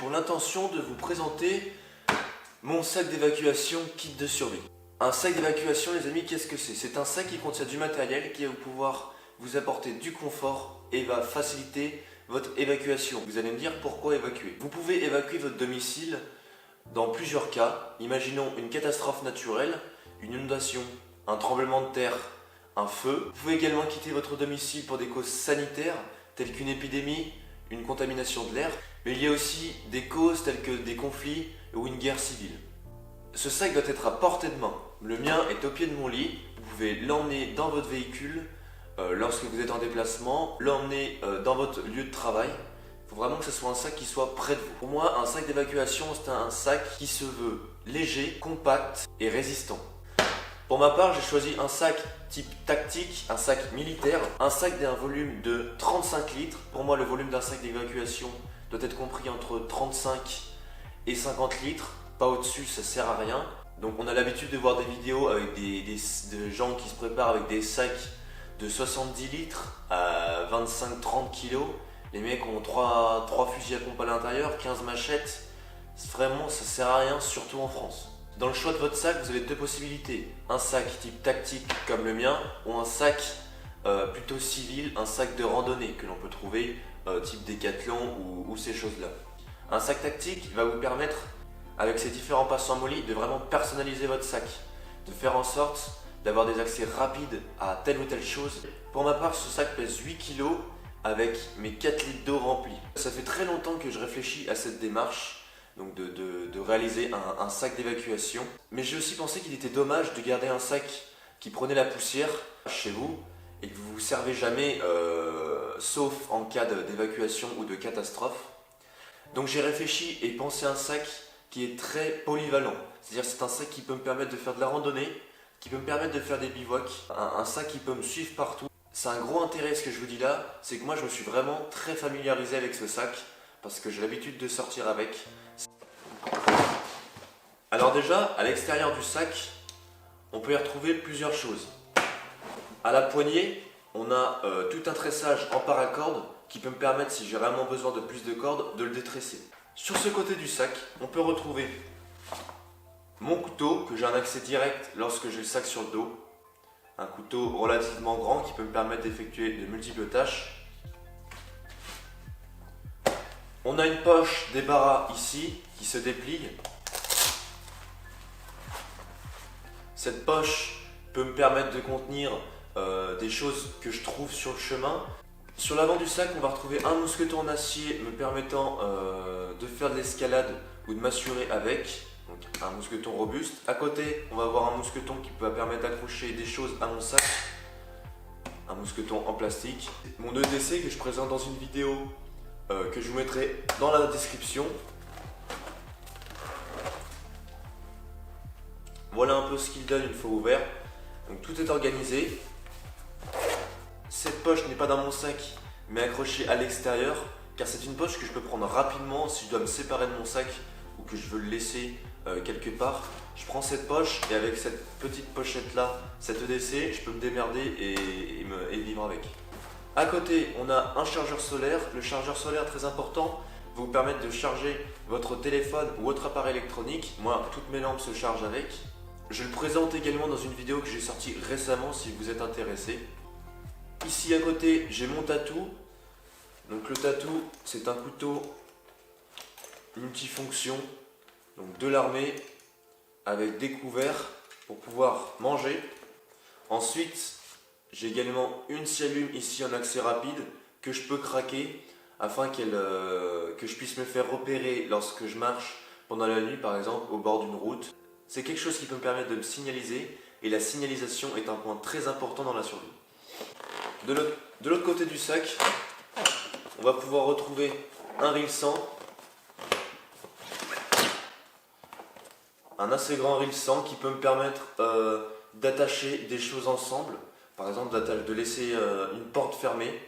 pour l'intention de vous présenter mon sac d'évacuation kit de survie. Un sac d'évacuation, les amis, qu'est-ce que c'est? C'est un sac qui contient du matériel qui va pouvoir vous apporter du confort et va faciliter votre évacuation. Vous allez me dire pourquoi évacuer. Vous pouvez évacuer votre domicile dans plusieurs cas. Imaginons une catastrophe naturelle, une inondation, un tremblement de terre, un feu. Vous pouvez également quitter votre domicile pour des causes sanitaires telles qu'une épidémie, une contamination de l'air. Mais il y a aussi des causes telles que des conflits ou une guerre civile. Ce sac doit être à portée de main. Le mien est au pied de mon lit. Vous pouvez l'emmener dans votre véhicule lorsque vous êtes en déplacement, l'emmener dans votre lieu de travail. Il faut vraiment que ce soit un sac qui soit près de vous. Pour moi, un sac d'évacuation, c'est un sac qui se veut léger, compact et résistant. Pour ma part, j'ai choisi un sac type tactique, un sac militaire, un sac d'un volume de 35 litres. Pour moi, le volume d'un sac d'évacuation doit être compris entre 35 et 50 litres. Pas au-dessus, ça sert à rien. Donc on a l'habitude de voir des vidéos avec de gens qui se préparent avec des sacs de 70 litres à 25-30 kg. Les mecs ont 3 fusils à pompe à l'intérieur, 15 machettes. Vraiment, ça sert à rien, surtout en France. Dans le choix de votre sac, vous avez deux possibilités. Un sac type tactique comme le mien, ou un sac plutôt civil, un sac de randonnée que l'on peut trouver type Décathlon ou ces choses-là. Un sac tactique va vous permettre, avec ces différents passants molis, de vraiment personnaliser votre sac, de faire en sorte d'avoir des accès rapides à telle ou telle chose. Pour ma part, ce sac pèse 8 kg avec mes 4 litres d'eau remplis. Ça fait très longtemps que je réfléchis à cette démarche, donc de réaliser un sac d'évacuation. Mais j'ai aussi pensé qu'il était dommage de garder un sac qui prenait la poussière chez vous et que vous ne vous servez jamais, sauf en cas d'évacuation ou de catastrophe. Donc j'ai réfléchi et pensé à un sac qui est très polyvalent. C'est-à-dire c'est un sac qui peut me permettre de faire de la randonnée, qui peut me permettre de faire des bivouacs, un sac qui peut me suivre partout. C'est un gros intérêt ce que je vous dis là, c'est que moi je me suis vraiment très familiarisé avec ce sac parce que j'ai l'habitude de sortir avec. Alors déjà, à l'extérieur du sac, on peut y retrouver plusieurs choses. À la poignée, on a tout un tressage en paracorde qui peut me permettre, si j'ai vraiment besoin de plus de cordes, de le détresser. Sur ce côté du sac, on peut retrouver mon couteau, que j'ai un accès direct lorsque j'ai le sac sur le dos. Un couteau relativement grand qui peut me permettre d'effectuer de multiples tâches. On a une poche débarras ici qui se déplie. Cette poche peut me permettre de contenir des choses que je trouve sur le chemin. Sur l'avant du sac, on va retrouver un mousqueton en acier me permettant de faire de l'escalade ou de m'assurer avec. Donc un mousqueton robuste. À côté, on va avoir un mousqueton qui peut permettre d'accrocher des choses à mon sac. Un mousqueton en plastique. Mon EDC que je présente dans une vidéo que je vous mettrai dans la description. Voilà un peu ce qu'il donne une fois ouvert. Donc tout est organisé. Cette poche n'est pas dans mon sac mais accrochée à l'extérieur car c'est une poche que je peux prendre rapidement si je dois me séparer de mon sac ou que je veux le laisser quelque part. Je prends cette poche et avec cette petite pochette là, cette EDC, je peux me démerder et vivre avec. À côté, on a un chargeur solaire. Le chargeur solaire, très important, va vous permettre de charger votre téléphone ou votre appareil électronique. Moi, toutes mes lampes se chargent avec. Je le présente également dans une vidéo que j'ai sortie récemment si vous êtes intéressé. Ici à côté, j'ai mon tatou. Donc le tatou, c'est un couteau multifonction, donc de l'armée, avec des couverts pour pouvoir manger. Ensuite, j'ai également une scie allume ici en accès rapide que je peux craquer afin que je puisse me faire repérer lorsque je marche pendant la nuit, par exemple au bord d'une route. C'est quelque chose qui peut me permettre de me signaliser et la signalisation est un point très important dans la survie. De l'autre côté du sac, on va pouvoir retrouver un reel 100, un assez grand reel 100 qui peut me permettre d'attacher des choses ensemble. Par exemple, de laisser une porte fermée,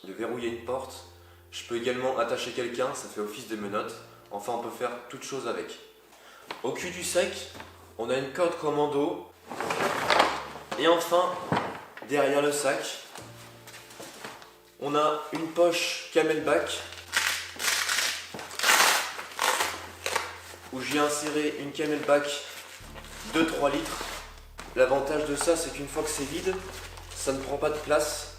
de verrouiller une porte. Je peux également attacher quelqu'un, ça fait office de menottes. Enfin, on peut faire toutes choses avec. Au cul du sac, on a une corde commando. Et enfin, derrière le sac, on a une poche camelback où j'ai inséré une camelback de 3 litres. L'avantage de ça, c'est qu'une fois que c'est vide, ça ne prend pas de place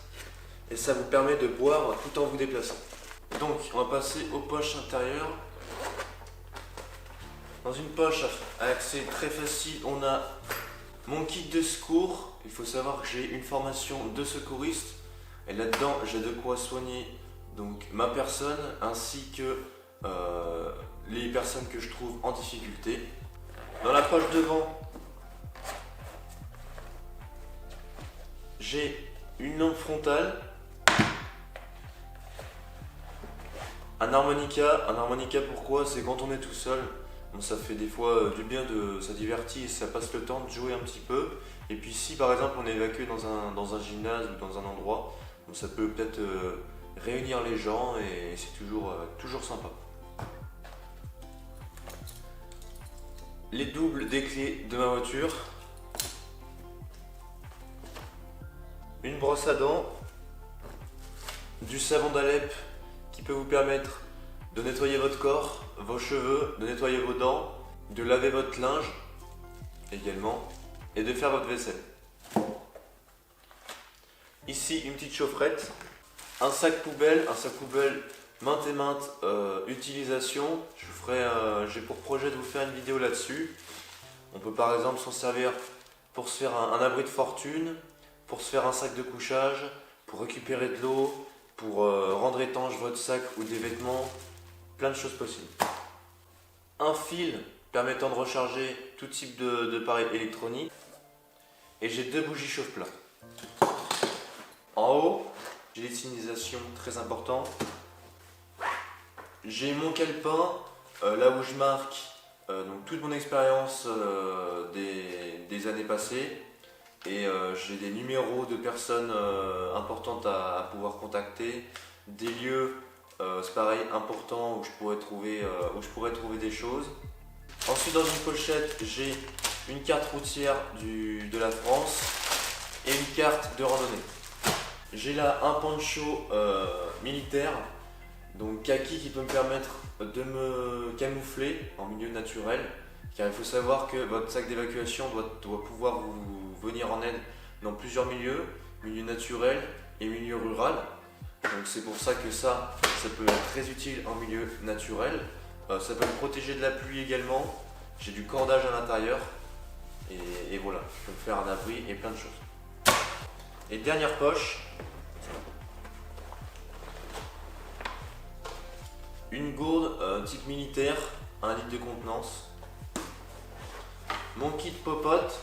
et ça vous permet de boire tout en vous déplaçant. Donc on va passer aux poches intérieures. Dans une poche à accès très facile, on a mon kit de secours. Il faut savoir que j'ai une formation de secouriste et là-dedans j'ai de quoi soigner donc ma personne ainsi que les personnes que je trouve en difficulté. Dans la poche devant, j'ai une lampe frontale, un harmonica. Un harmonica, pourquoi? C'est quand on est tout seul. Bon, ça fait des fois du bien, ça divertit et ça passe le temps de jouer un petit peu. Et puis si par exemple on est évacué dans un gymnase ou dans un endroit, bon, ça peut peut-être réunir les gens et c'est toujours sympa. Les doubles des clés de ma voiture, une brosse à dents, du savon d'Alep qui peut vous permettre de nettoyer votre corps, vos cheveux, de nettoyer vos dents, de laver votre linge également et de faire votre vaisselle. Ici une petite chaufferette, un sac poubelle maintes et maintes utilisations. J'ai pour projet de vous faire une vidéo là-dessus. On peut par exemple s'en servir pour se faire un abri de fortune, pour se faire un sac de couchage, pour récupérer de l'eau, pour rendre étanche votre sac ou des vêtements, plein de choses possibles. Un fil permettant de recharger tout type d'appareil électronique. Et j'ai 2 bougies chauffe-plat. En haut, j'ai des signalisations très importantes. J'ai mon calepin, là où je marque donc toute mon expérience des années passées. Et j'ai des numéros de personnes importantes à pouvoir contacter, des lieux, c'est pareil, importants où je pourrais trouver des choses. Ensuite, dans une pochette, j'ai une carte routière de la France et une carte de randonnée. J'ai là un poncho militaire, donc kaki, qui peut me permettre de me camoufler en milieu naturel, car il faut savoir que votre sac d'évacuation doit pouvoir vous venir en aide dans plusieurs milieux, milieu naturel et milieu rural. Donc c'est pour ça que ça peut être très utile en milieu naturel. Ça peut me protéger de la pluie également. J'ai du cordage à l'intérieur et voilà, je peux me faire un abri et plein de choses. Et dernière poche, une gourde type militaire, 1 litre de contenance. Mon kit popote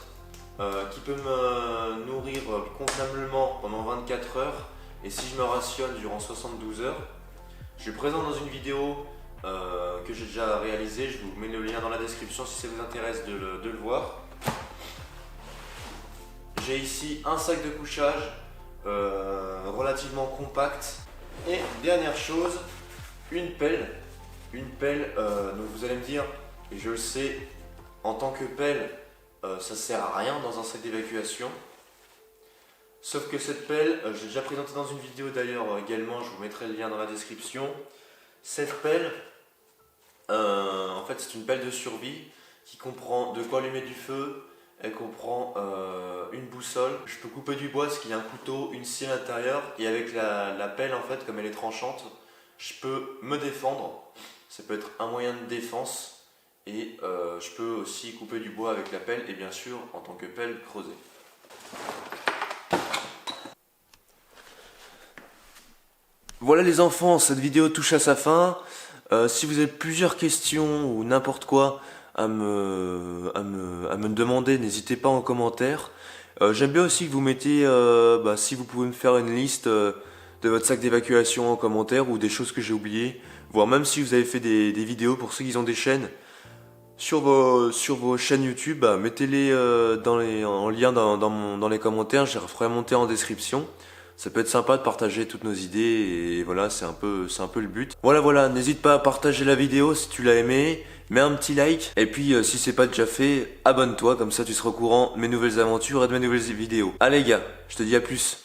qui peut me nourrir convenablement pendant 24 heures et si je me rationne durant 72 heures. Je présente dans une vidéo que j'ai déjà réalisée, je vous mets le lien dans la description si ça vous intéresse de le voir. J'ai ici un sac de couchage relativement compact. Et dernière chose, une pelle. Donc vous allez me dire, et je le sais, en tant que pelle, ça sert à rien dans un sac d'évacuation. Sauf que cette pelle, j'ai déjà présenté dans une vidéo d'ailleurs également, je vous mettrai le lien dans la description. Cette pelle, en fait c'est une pelle de survie qui comprend de quoi allumer du feu, elle comprend une boussole. Je peux couper du bois parce qu'il y a un couteau, une scie à l'intérieur et avec la pelle en fait, comme elle est tranchante, je peux me défendre. Ça peut être un moyen de défense et je peux aussi couper du bois avec la pelle et bien sûr en tant que pelle creuser. Voilà les enfants, cette vidéo touche à sa fin. Si vous avez plusieurs questions ou n'importe quoi à me demander, n'hésitez pas en commentaire. J'aime bien aussi que vous mettiez, si vous pouvez me faire une liste de votre sac d'évacuation en commentaire ou des choses que j'ai oubliées. Voire même si vous avez fait des vidéos pour ceux qui ont des chaînes. Sur vos chaînes YouTube, mettez-les en lien dans les commentaires, je les referai monter en description. Ça peut être sympa de partager toutes nos idées et voilà, c'est un peu le but. Voilà, n'hésite pas à partager la vidéo si tu l'as aimé, mets un petit like et puis si c'est pas déjà fait, abonne-toi, comme ça tu seras au courant de mes nouvelles aventures et de mes nouvelles vidéos. Allez gars, je te dis à plus.